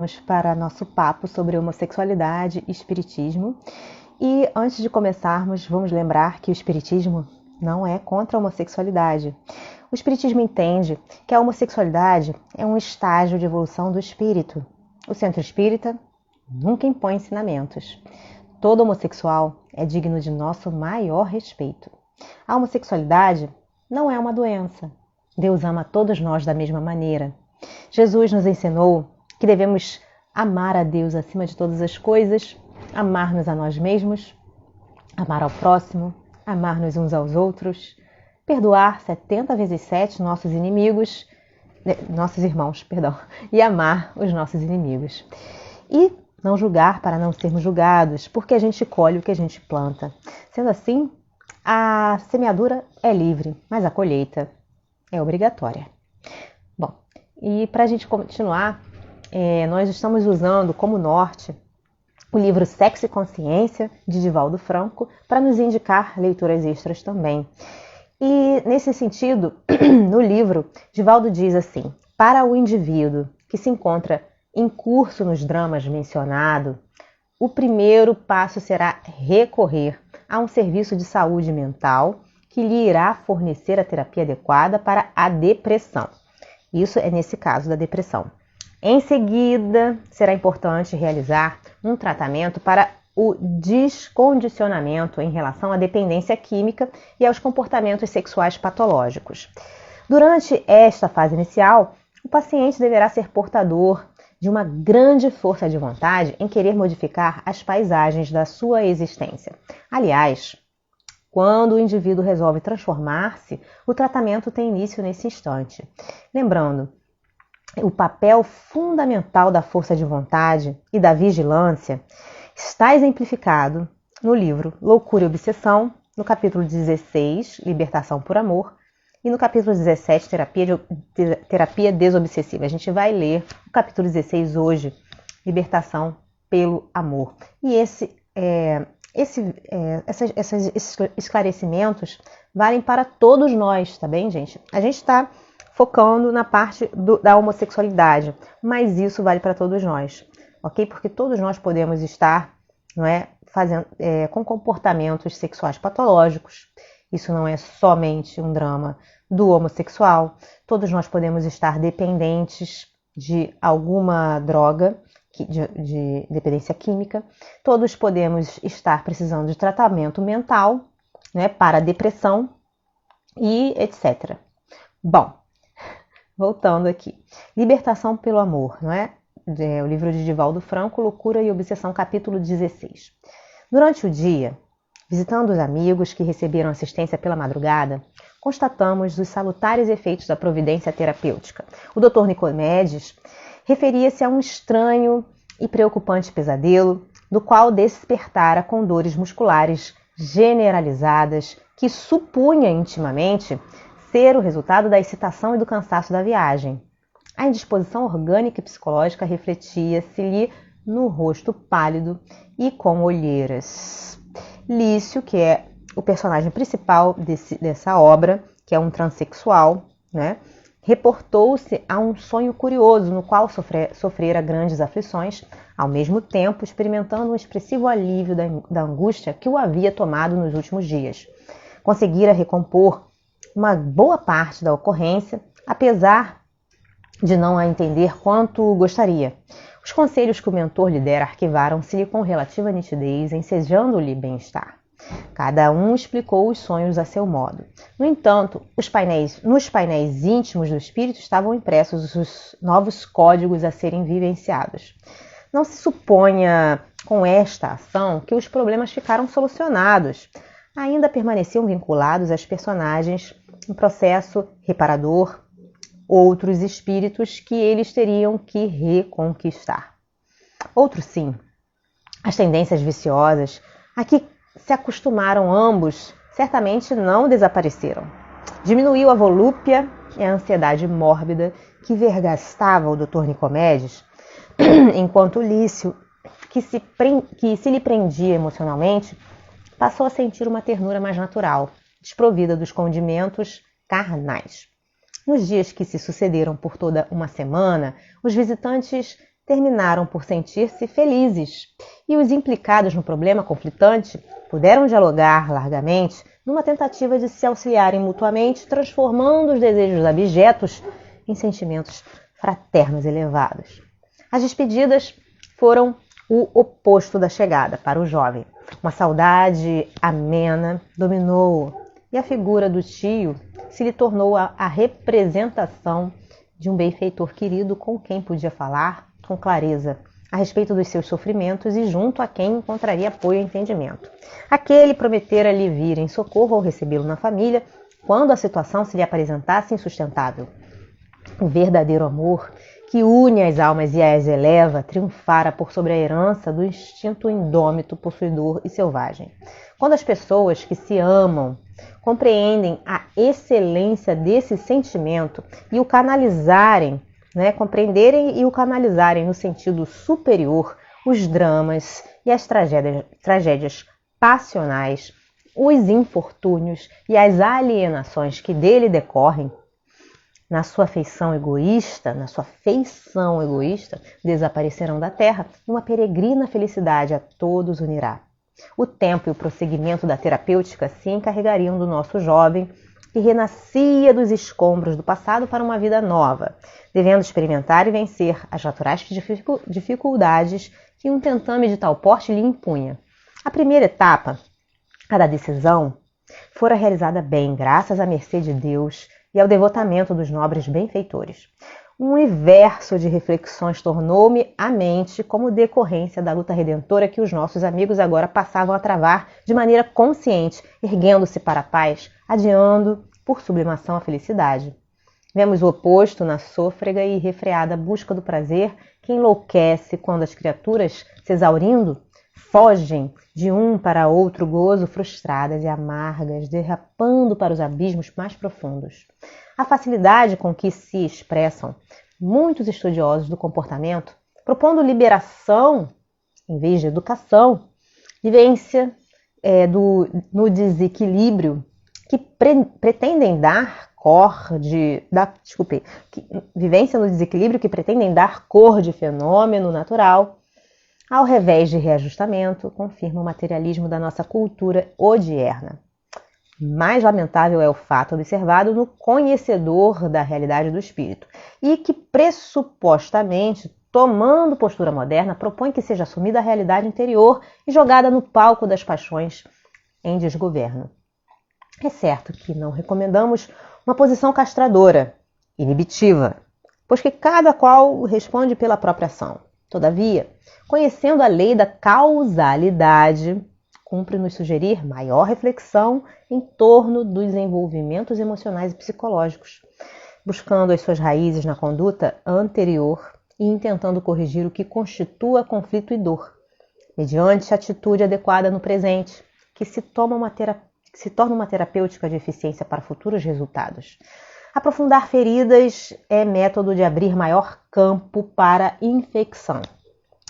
voltamos para nosso papo sobre homossexualidade e espiritismo. E antes de começarmos, vamos lembrar que o espiritismo não é contra a homossexualidade. O espiritismo entende que a homossexualidade é um estágio de evolução do espírito. O centro espírita nunca impõe ensinamentos. Todo homossexual é digno de nosso maior respeito. A homossexualidade não é uma doença. Deus ama todos nós da mesma maneira. Jesus nos ensinou que devemos amar a Deus acima de todas as coisas, amar-nos a nós mesmos, amar ao próximo, amar-nos uns aos outros, perdoar 70 vezes 7 nossos irmãos, e amar os nossos inimigos. E não julgar para não sermos julgados, porque a gente colhe o que a gente planta. Sendo assim, a semeadura é livre, mas a colheita é obrigatória. Bom, e para a gente continuar, nós estamos usando como norte o livro Sexo e Consciência, de Divaldo Franco, para nos indicar leituras extras também. E nesse sentido, no livro, Divaldo diz assim: para o indivíduo que se encontra em curso nos dramas mencionados, o primeiro passo será recorrer a um serviço de saúde mental que lhe irá fornecer a terapia adequada para a depressão. Isso é nesse caso da depressão. Em seguida, será importante realizar um tratamento para o descondicionamento em relação à dependência química e aos comportamentos sexuais patológicos. Durante esta fase inicial, o paciente deverá ser portador de uma grande força de vontade em querer modificar as paisagens da sua existência. Aliás, quando o indivíduo resolve transformar-se, o tratamento tem início nesse instante. Lembrando, o papel fundamental da força de vontade e da vigilância está exemplificado no livro Loucura e Obsessão, no capítulo 16, Libertação por Amor, e no capítulo 17, Terapia Desobsessiva. A gente vai ler o capítulo 16 hoje, Libertação pelo Amor. E esses esclarecimentos valem para todos nós, tá bem, gente? A gente está focando na parte da homossexualidade, mas isso vale para todos nós, ok? Porque todos nós podemos estar, com comportamentos sexuais patológicos. Isso não é somente um drama do homossexual. Todos nós podemos estar dependentes de alguma droga, de dependência química. Todos podemos estar precisando de tratamento mental, para depressão e etc. Bom, voltando aqui. Libertação pelo Amor, o livro de Divaldo Franco, Loucura e Obsessão, capítulo 16. Durante o dia, visitando os amigos que receberam assistência pela madrugada, constatamos os salutares efeitos da providência terapêutica. O Dr. Nicomedes referia-se a um estranho e preocupante pesadelo, do qual despertara com dores musculares generalizadas, que supunha intimamente ser o resultado da excitação e do cansaço da viagem. A indisposição orgânica e psicológica refletia-se-lhe no rosto pálido e com olheiras. Lício, que é o personagem principal dessa obra, que é um transexual, reportou-se a um sonho curioso no qual sofrera grandes aflições, ao mesmo tempo experimentando um expressivo alívio da angústia que o havia tomado nos últimos dias. Conseguira recompor uma boa parte da ocorrência, apesar de não a entender quanto gostaria. Os conselhos que o mentor lhe dera arquivaram-se-lhe com relativa nitidez, ensejando-lhe bem-estar. Cada um explicou os sonhos a seu modo. No entanto, nos painéis íntimos do espírito estavam impressos os novos códigos a serem vivenciados. Não se suponha com esta ação que os problemas ficaram solucionados. Ainda permaneciam vinculados às personagens em processo reparador, outros espíritos que eles teriam que reconquistar. Outro sim, as tendências viciosas a que se acostumaram ambos certamente não desapareceram. Diminuiu a volúpia e a ansiedade mórbida que vergastava o Dr. Nicomedes, enquanto Lício, que se lhe prendia emocionalmente, passou a sentir uma ternura mais natural, desprovida dos condimentos carnais. Nos dias que se sucederam por toda uma semana, os visitantes terminaram por sentir-se felizes, e os implicados no problema conflitante puderam dialogar largamente numa tentativa de se auxiliarem mutuamente, transformando os desejos abjetos em sentimentos fraternos elevados. As despedidas foram o oposto da chegada para o jovem. Uma saudade amena dominou-o, e a figura do tio se lhe tornou a representação de um benfeitor querido com quem podia falar com clareza a respeito dos seus sofrimentos e junto a quem encontraria apoio e entendimento. Aquele prometera lhe vir em socorro ou recebê-lo na família quando a situação se lhe apresentasse insustentável. O verdadeiro amor, que une as almas e as eleva, triunfara por sobre a herança do instinto indômito, possuidor e selvagem. Quando as pessoas que se amam compreendem a excelência desse sentimento e o canalizarem, compreenderem e o canalizarem no sentido superior, os dramas e as tragédias passionais, os infortúnios e as alienações que dele decorrem, na sua feição egoísta, desaparecerão da terra, e uma peregrina felicidade a todos unirá. O tempo e o prosseguimento da terapêutica se encarregariam do nosso jovem, que renascia dos escombros do passado para uma vida nova, devendo experimentar e vencer as naturais dificuldades que um tentame de tal porte lhe impunha. A primeira etapa, a da decisão, fora realizada bem, graças à mercê de Deus e ao devotamento dos nobres benfeitores. Um universo de reflexões tornou-me à mente como decorrência da luta redentora que os nossos amigos agora passavam a travar de maneira consciente, erguendo-se para a paz, adiando por sublimação a felicidade. Vemos o oposto na sôfrega e refreada busca do prazer que enlouquece quando as criaturas, se exaurindo, fogem de um para outro gozo frustradas e amargas, derrapando para os abismos mais profundos. A facilidade com que se expressam muitos estudiosos do comportamento, propondo liberação em vez de educação, vivência no desequilíbrio que pretendem dar vivência no desequilíbrio que pretendem dar cor de fenômeno natural, ao revés de reajustamento, confirma o materialismo da nossa cultura odierna. Mais lamentável é o fato observado no conhecedor da realidade do espírito e que, pressupostamente, tomando postura moderna, propõe que seja assumida a realidade interior e jogada no palco das paixões em desgoverno. É certo que não recomendamos uma posição castradora, inibitiva, pois que cada qual responde pela própria ação. Todavia, conhecendo a lei da causalidade, cumpre nos sugerir maior reflexão em torno dos envolvimentos emocionais e psicológicos, buscando as suas raízes na conduta anterior e intentando corrigir o que constitua conflito e dor, mediante a atitude adequada no presente, que se torna uma terapêutica de eficiência para futuros resultados. Aprofundar feridas é método de abrir maior campo para infecção.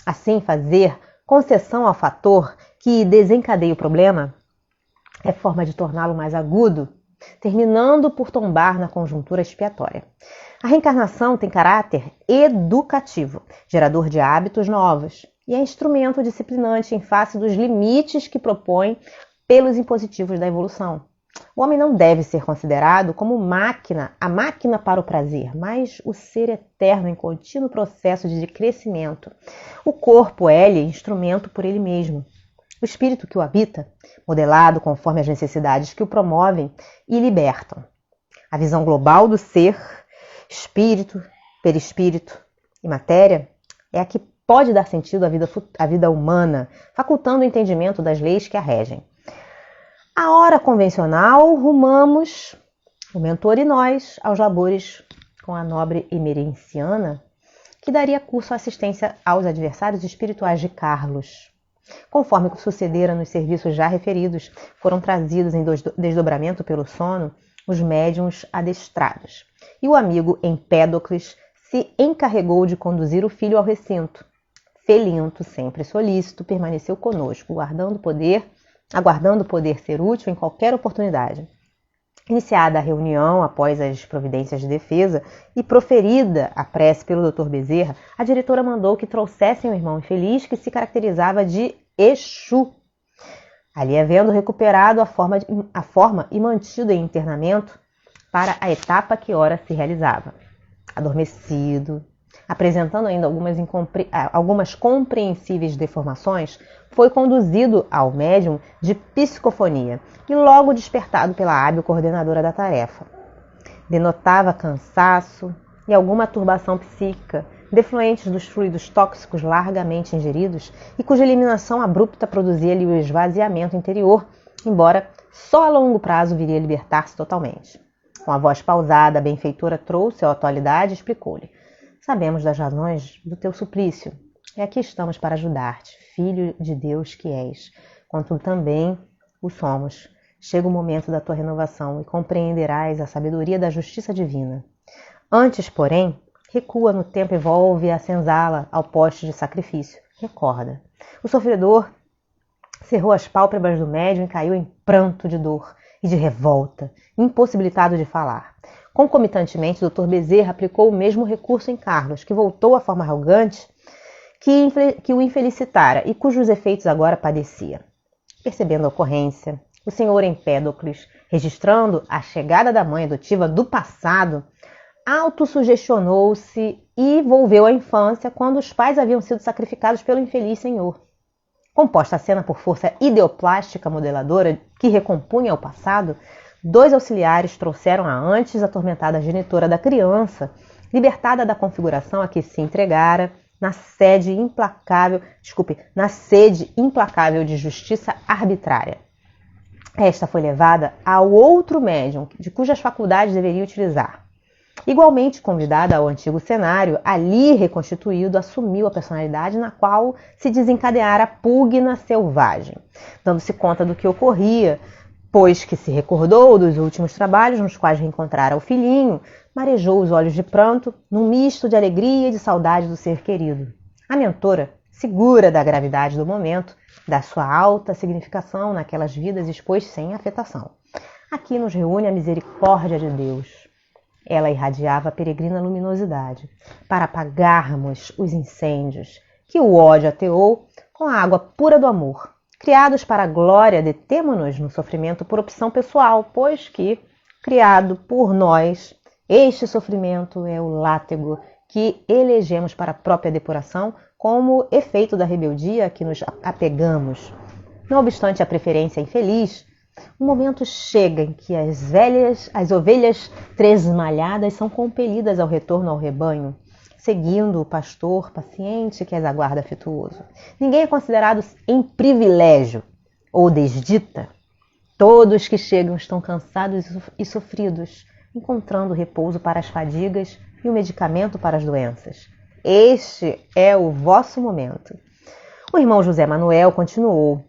Assim, fazer concessão ao fator que desencadeia o problema é forma de torná-lo mais agudo, terminando por tombar na conjuntura expiatória. A reencarnação tem caráter educativo, gerador de hábitos novos, e é instrumento disciplinante em face dos limites que propõe pelos impositivos da evolução. O homem não deve ser considerado como a máquina para o prazer, mas o ser eterno em contínuo processo de crescimento. O corpo é-lhe instrumento por ele mesmo. O espírito que o habita, modelado conforme as necessidades que o promovem e libertam. A visão global do ser, espírito, perispírito e matéria, é a que pode dar sentido à vida humana, facultando o entendimento das leis que a regem. A hora convencional, rumamos, o mentor e nós, aos labores com a nobre emerenciana, que daria curso à assistência aos adversários espirituais de Carlos. Conforme sucedera nos serviços já referidos, foram trazidos em desdobramento pelo sono os médiuns adestrados. E o amigo Empédocles se encarregou de conduzir o filho ao recinto. Felinto, sempre solícito, permaneceu conosco, aguardando poder ser útil em qualquer oportunidade. Iniciada a reunião após as providências de defesa e proferida a prece pelo Dr. Bezerra, a diretora mandou que trouxessem o irmão infeliz que se caracterizava de Exu. Ali havendo recuperado a forma e mantido em internamento para a etapa que ora se realizava. Adormecido, apresentando ainda algumas compreensíveis deformações, foi conduzido ao médium de psicofonia e logo despertado pela hábil coordenadora da tarefa. Denotava cansaço e alguma turbação psíquica, defluentes dos fluidos tóxicos largamente ingeridos e cuja eliminação abrupta produzia-lhe o esvaziamento interior, embora só a longo prazo viria a libertar-se totalmente. Com a voz pausada, a benfeitora trouxe-o à atualidade e explicou-lhe: sabemos das razões do teu suplício, e aqui estamos para ajudar-te, filho de Deus que és, contudo também o somos. Chega o momento da tua renovação e compreenderás a sabedoria da justiça divina. Antes, porém, recua no tempo e volve a senzala ao poste de sacrifício. Recorda. O sofredor cerrou as pálpebras do médium e caiu em pranto de dor e de revolta, impossibilitado de falar. Concomitantemente, o Dr. Bezerra aplicou o mesmo recurso em Carlos, que voltou à forma arrogante que o infelicitara e cujos efeitos agora padecia. Percebendo a ocorrência, o senhor Empédocles, registrando a chegada da mãe adotiva do passado, autossugestionou-se e volveu à infância quando os pais haviam sido sacrificados pelo infeliz senhor. Composta a cena por força ideoplástica modeladora que recompunha o passado, 2 auxiliares trouxeram a antes atormentada genitora da criança, libertada da configuração a que se entregara na sede implacável de justiça arbitrária. Esta foi levada ao outro médium, de cujas faculdades deveria utilizar. Igualmente convidada ao antigo cenário, ali reconstituído, assumiu a personalidade na qual se desencadeara a pugna selvagem, dando-se conta do que ocorria, pois que se recordou dos últimos trabalhos nos quais reencontrara o filhinho, marejou os olhos de pranto, num misto de alegria e de saudade do ser querido. A mentora, segura da gravidade do momento, da sua alta significação naquelas vidas, expôs sem afetação. Aqui nos reúne a misericórdia de Deus. Ela irradiava a peregrina luminosidade, para apagarmos os incêndios que o ódio ateou com a água pura do amor. Criados para a glória, detemo-nos no sofrimento por opção pessoal, pois que, criado por nós, este sofrimento é o látego que elegemos para a própria depuração como efeito da rebeldia a que nos apegamos. Não obstante a preferência infeliz, um momento chega em que as ovelhas tresmalhadas são compelidas ao retorno ao rebanho, seguindo o pastor paciente que as aguarda afetuoso. Ninguém é considerado em privilégio ou desdita. Todos que chegam estão cansados e sofridos, encontrando repouso para as fadigas e o medicamento para as doenças. Este é o vosso momento. O irmão José Manuel continuou,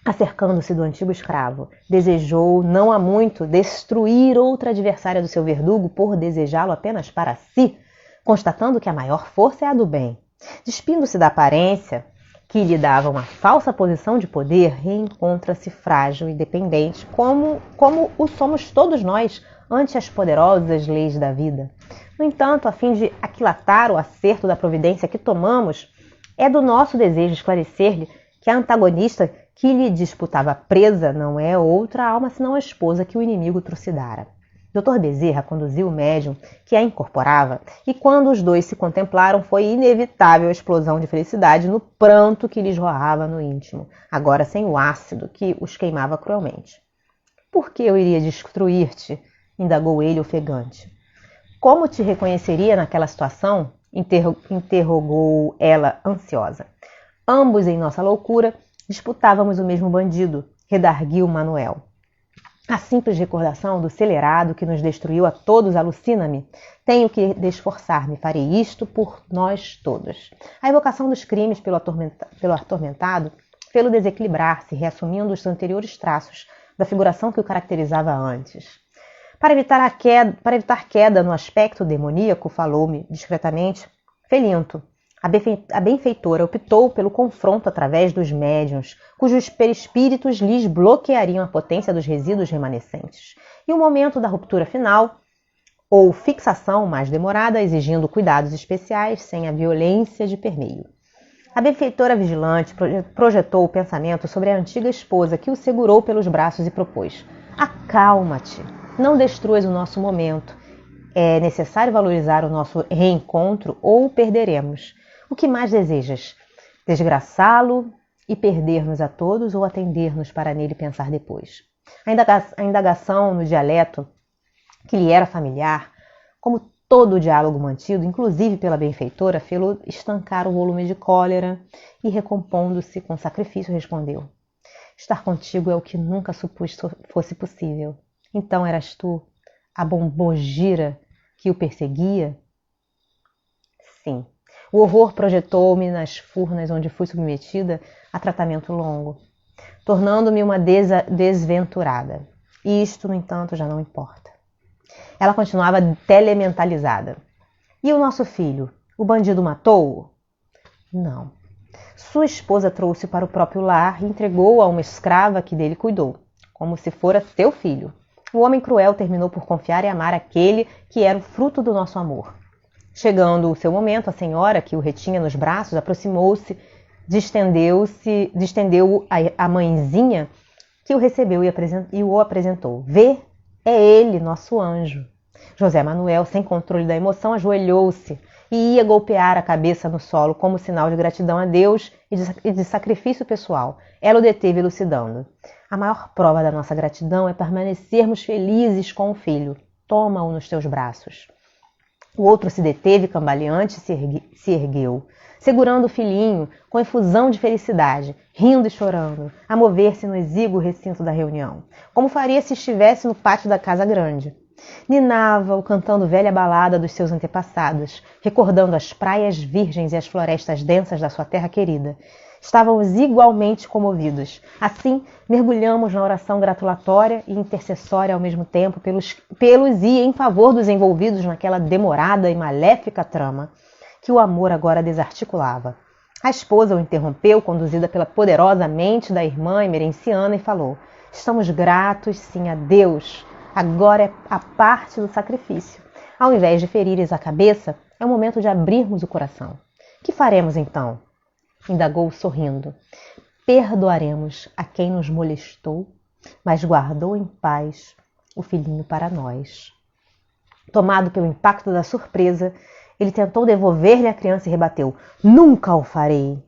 acercando-se do antigo escravo. Desejou, não há muito, destruir outra adversária do seu verdugo por desejá-lo apenas para si, constatando que a maior força é a do bem. Despindo-se da aparência que lhe dava uma falsa posição de poder, reencontra-se frágil e dependente, como o somos todos nós ante as poderosas leis da vida. No entanto, a fim de aquilatar o acerto da providência que tomamos, é do nosso desejo esclarecer-lhe que a antagonista que lhe disputava presa não é outra alma senão a esposa que o inimigo trucidara. Dr. Bezerra conduziu o médium que a incorporava e quando os dois se contemplaram foi inevitável a explosão de felicidade no pranto que lhes roava no íntimo, agora sem o ácido que os queimava cruelmente. Por que eu iria destruir-te? Indagou ele ofegante. Como te reconheceria naquela situação? Interrogou ela ansiosa. Ambos em nossa loucura disputávamos o mesmo bandido, redarguiu Manuel. A simples recordação do celerado que nos destruiu a todos alucina-me. Tenho que esforçar-me, farei isto por nós todos. A evocação dos crimes pelo atormentado fê-lo desequilibrar-se, reassumindo os anteriores traços da figuração que o caracterizava antes. Para evitar queda no aspecto demoníaco, falou-me discretamente, Felinto. A benfeitora optou pelo confronto através dos médiuns, cujos perispíritos lhes bloqueariam a potência dos resíduos remanescentes. e o momento da ruptura final, ou fixação mais demorada, exigindo cuidados especiais sem a violência de permeio. A benfeitora vigilante projetou o pensamento sobre a antiga esposa que o segurou pelos braços e propôs: acalma-te, não destruas o nosso momento. É necessário valorizar o nosso reencontro ou o perderemos. O que mais desejas? Desgraçá-lo e perder-nos a todos ou atender-nos para nele pensar depois? A indagação no dialeto que lhe era familiar, como todo o diálogo mantido, inclusive pela benfeitora, fê-lo estancar o volume de cólera e, recompondo-se com sacrifício, respondeu: estar contigo é o que nunca supus fosse possível. Então eras tu a bombogira que o perseguia? Sim. O horror projetou-me nas furnas onde fui submetida a tratamento longo, tornando-me uma desventurada. Isto, no entanto, já não importa. Ela continuava telementalizada. E o nosso filho? O bandido matou-o? Não. Sua esposa trouxe para o próprio lar e entregou-o a uma escrava que dele cuidou, como se fora seu filho. O homem cruel terminou por confiar e amar aquele que era o fruto do nosso amor. Chegando o seu momento, a senhora, que o retinha nos braços, aproximou-se, distendeu a mãezinha, que o recebeu e o apresentou. Vê, é ele, nosso anjo. José Manuel, sem controle da emoção, ajoelhou-se e ia golpear a cabeça no solo como sinal de gratidão a Deus e de sacrifício pessoal. Ela o deteve elucidando. A maior prova da nossa gratidão é permanecermos felizes com o filho. Toma-o nos teus braços. O outro se deteve, cambaleante, e se ergueu, segurando o filhinho com efusão de felicidade, rindo e chorando, a mover-se no exíguo recinto da reunião, como faria se estivesse no pátio da casa grande. Ninava-o cantando velha balada dos seus antepassados, recordando as praias virgens e as florestas densas da sua terra querida. Estávamos igualmente comovidos. Assim, mergulhamos na oração gratulatória e intercessória ao mesmo tempo pelos e em favor dos envolvidos naquela demorada e maléfica trama que o amor agora desarticulava. A esposa o interrompeu, conduzida pela poderosa mente da irmã emerenciana, e falou: estamos gratos, sim, a Deus. Agora é a parte do sacrifício. Ao invés de ferires a cabeça, é o momento de abrirmos o coração. Que faremos então? Indagou sorrindo. Perdoaremos a quem nos molestou, mas guardou em paz o filhinho para nós. Tomado pelo impacto da surpresa, ele tentou devolver-lhe a criança e rebateu: nunca o farei!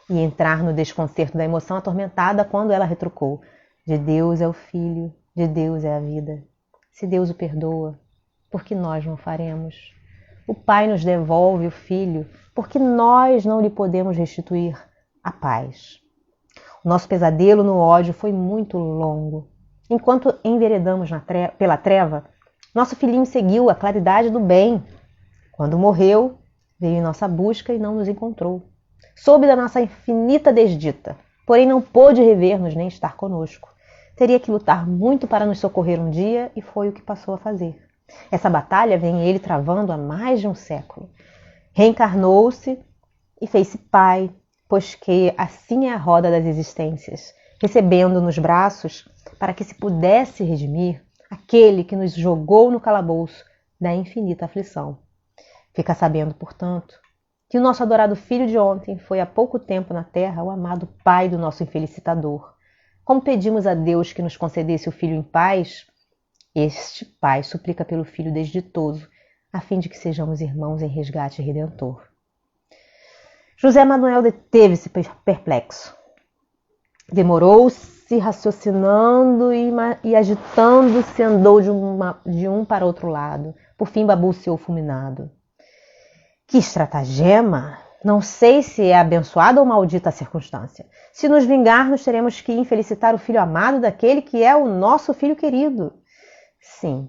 E entrar no desconcerto da emoção atormentada quando ela retrucou: de Deus é o filho, de Deus é a vida. Se Deus o perdoa, por que nós não faremos? O Pai nos devolve o Filho, porque nós não lhe podemos restituir a paz. O nosso pesadelo no ódio foi muito longo. Enquanto enveredamos pela treva, nosso filhinho seguiu a claridade do bem. Quando morreu, veio em nossa busca e não nos encontrou. Soube da nossa infinita desdita, porém não pôde rever-nos nem estar conosco. Teria que lutar muito para nos socorrer um dia e foi o que passou a fazer. Essa batalha vem ele travando há mais de um século. Reencarnou-se e fez-se pai, pois que assim é a roda das existências, recebendo nos braços para que se pudesse redimir aquele que nos jogou no calabouço da infinita aflição. Fica sabendo, portanto, que o nosso adorado filho de ontem foi há pouco tempo na terra o amado pai do nosso infelicitador. Como pedimos a Deus que nos concedesse o filho em paz, este pai suplica pelo filho desditoso, a fim de que sejamos irmãos em resgate redentor. José Manuel deteve-se perplexo. Demorou-se, raciocinando e agitando-se, andou de um para outro lado. Por fim balbuciou fulminado: que estratagema! Não sei se é abençoada ou maldita a circunstância. Se nos vingarmos, teremos que infelicitar o filho amado daquele que é o nosso filho querido. Sim.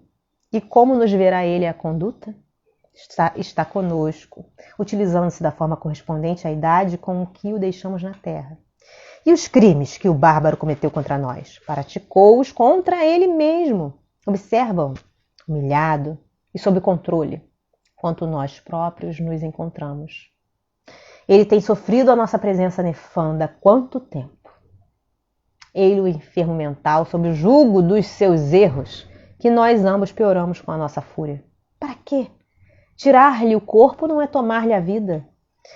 E como nos verá ele a conduta? Está conosco, utilizando-se da forma correspondente à idade com que o deixamos na terra. E os crimes que o bárbaro cometeu contra nós? Praticou-os contra ele mesmo. Observam, humilhado e sob controle, quanto nós próprios nos encontramos. Ele tem sofrido a nossa presença nefanda há quanto tempo? Ele, o enfermo mental, sob o jugo dos seus erros, que nós ambos pioramos com a nossa fúria. Para quê? Tirar-lhe o corpo não é tomar-lhe a vida.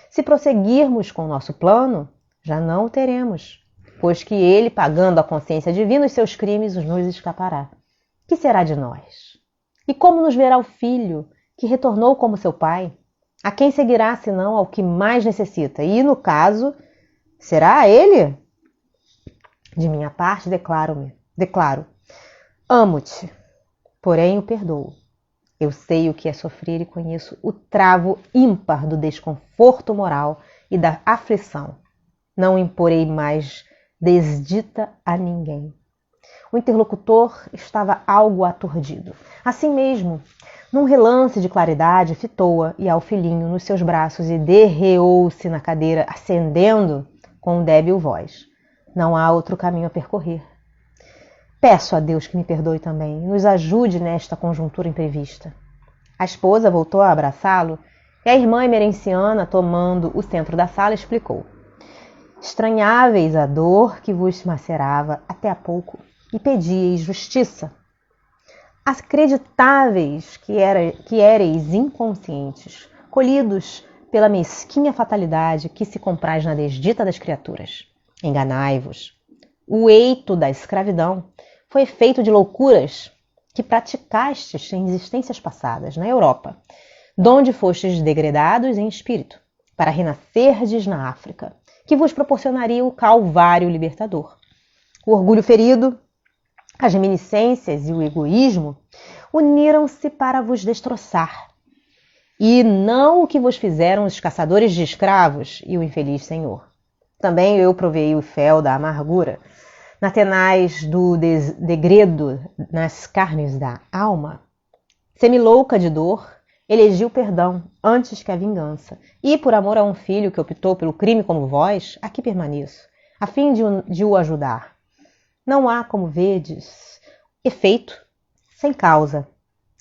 Se prosseguirmos com o nosso plano, já não o teremos, pois que ele, pagando a consciência divina os seus crimes, nos escapará. Que será de nós? E como nos verá o filho, que retornou como seu pai? A quem seguirá, senão ao que mais necessita? E, no caso, será a ele? De minha parte, declaro, amo-te, porém o perdoo. Eu sei o que é sofrer e conheço o travo ímpar do desconforto moral e da aflição. Não imporei mais desdita a ninguém. O interlocutor estava algo aturdido. Assim mesmo, num relance de claridade, fitou-a e ao filhinho nos seus braços e derreou-se na cadeira, acendendo com débil voz. Não há outro caminho a percorrer. Peço a Deus que me perdoe também e nos ajude nesta conjuntura imprevista. A esposa voltou a abraçá-lo e a irmã emerenciana, tomando o centro da sala, explicou. Estranháveis a dor que vos macerava até há pouco e pedíeis justiça. Acreditáveis que éreis inconscientes, colhidos pela mesquinha fatalidade que se compraz na desdita das criaturas. Enganai-vos. O eito da escravidão foi feito de loucuras que praticastes em existências passadas na Europa, donde fostes degredados em espírito, para renascerdes na África, que vos proporcionaria o calvário libertador. O orgulho ferido, as reminiscências e o egoísmo uniram-se para vos destroçar, e não o que vos fizeram os caçadores de escravos e o infeliz senhor. Também eu provei o fel da amargura, na tenaz do degredo nas carnes da alma. Semilouca de dor, elegi o perdão antes que a vingança, e por amor a um filho que optou pelo crime como vós, aqui permaneço, a fim de o ajudar. Não há, como vedes, efeito sem causa,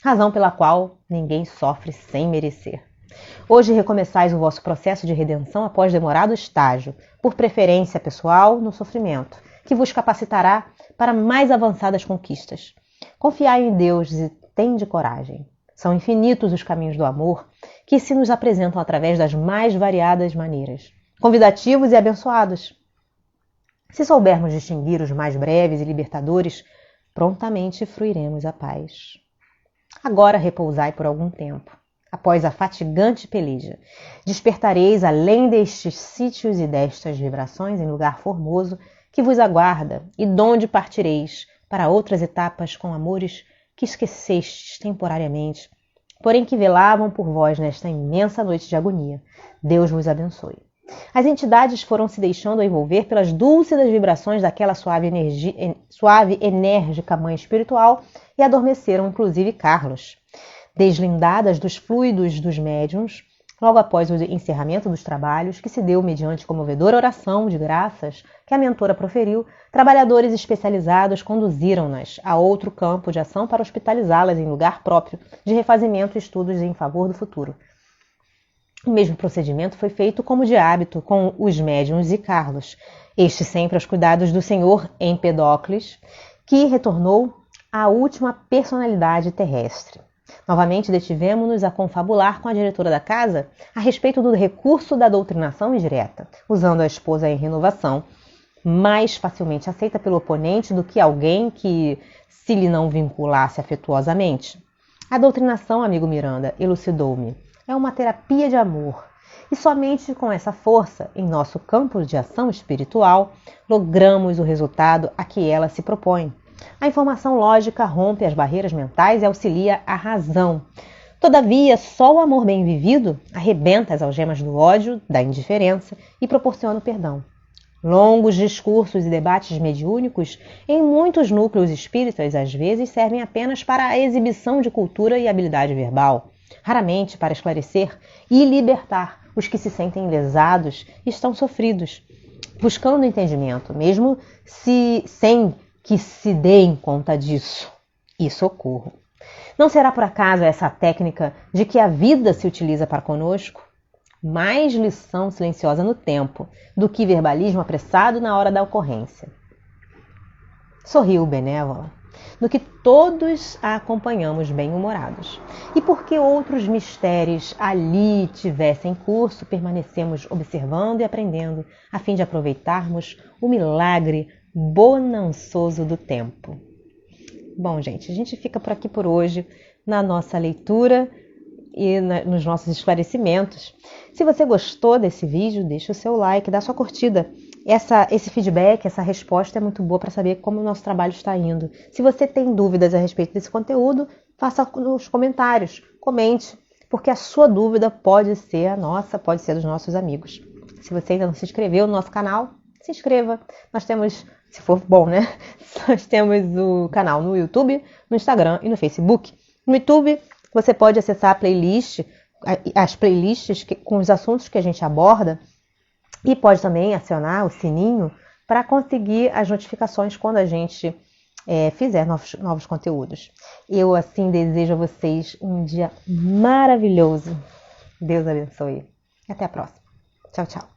razão pela qual ninguém sofre sem merecer. Hoje recomeçais o vosso processo de redenção após demorado estágio, por preferência pessoal no sofrimento, que vos capacitará para mais avançadas conquistas. Confiai em Deus e tende coragem. São infinitos os caminhos do amor que se nos apresentam através das mais variadas maneiras, convidativos e abençoados. Se soubermos distinguir os mais breves e libertadores, prontamente fruiremos a paz. Agora repousai por algum tempo. Após a fatigante peleja, despertareis além destes sítios e destas vibrações em lugar formoso que vos aguarda e donde partireis para outras etapas com amores que esquecestes temporariamente, porém que velavam por vós nesta imensa noite de agonia. Deus vos abençoe. As entidades foram se deixando envolver pelas dúlcidas vibrações daquela suave, enérgica mãe espiritual e adormeceram inclusive Carlos. Deslindadas dos fluidos dos médiuns, logo após o encerramento dos trabalhos, que se deu mediante comovedora oração de graças que a mentora proferiu, trabalhadores especializados conduziram-nas a outro campo de ação para hospitalizá-las em lugar próprio de refazimento e estudos em favor do futuro. O mesmo procedimento foi feito como de hábito com os médiuns e Carlos, este sempre aos cuidados do senhor Empedocles, que retornou à última personalidade terrestre. Novamente detivemo-nos a confabular com a diretora da casa a respeito do recurso da doutrinação indireta, usando a esposa em renovação, mais facilmente aceita pelo oponente do que alguém que se lhe não vinculasse afetuosamente. A doutrinação, amigo Miranda, elucidou-me, é uma terapia de amor, e somente com essa força, em nosso campo de ação espiritual, logramos o resultado a que ela se propõe. A informação lógica rompe as barreiras mentais e auxilia a razão. Todavia, só o amor bem vivido arrebenta as algemas do ódio, da indiferença e proporciona o perdão. Longos discursos e debates mediúnicos em muitos núcleos espíritas às vezes servem apenas para a exibição de cultura e habilidade verbal, raramente para esclarecer e libertar os que se sentem lesados e estão sofridos, buscando entendimento, mesmo sem que se deem conta disso, e socorro. Não será por acaso essa técnica de que a vida se utiliza para conosco? Mais lição silenciosa no tempo do que verbalismo apressado na hora da ocorrência. Sorriu benévola. no que todos a acompanhamos bem-humorados. E porque outros mistérios ali tivessem curso, permanecemos observando e aprendendo, a fim de aproveitarmos o milagre bonançoso do tempo. Bom, gente, a gente fica por aqui por hoje, na nossa leitura e nos nossos esclarecimentos. Se você gostou desse vídeo, deixa o seu like, dá sua curtida. Esse feedback, essa resposta é muito boa para saber como o nosso trabalho está indo. Se você tem dúvidas a respeito desse conteúdo, faça nos comentários, comente, porque a sua dúvida pode ser a nossa, pode ser dos nossos amigos. Se você ainda não se inscreveu no nosso canal, se inscreva. Nós temos, se for bom, né? Nós temos o canal no YouTube, no Instagram e no Facebook. No YouTube, você pode acessar a playlist, as playlists com os assuntos que a gente aborda, e pode também acionar o sininho para conseguir as notificações quando a gente fizer novos conteúdos. Eu, assim, desejo a vocês um dia maravilhoso. Deus abençoe. Até a próxima. Tchau, tchau.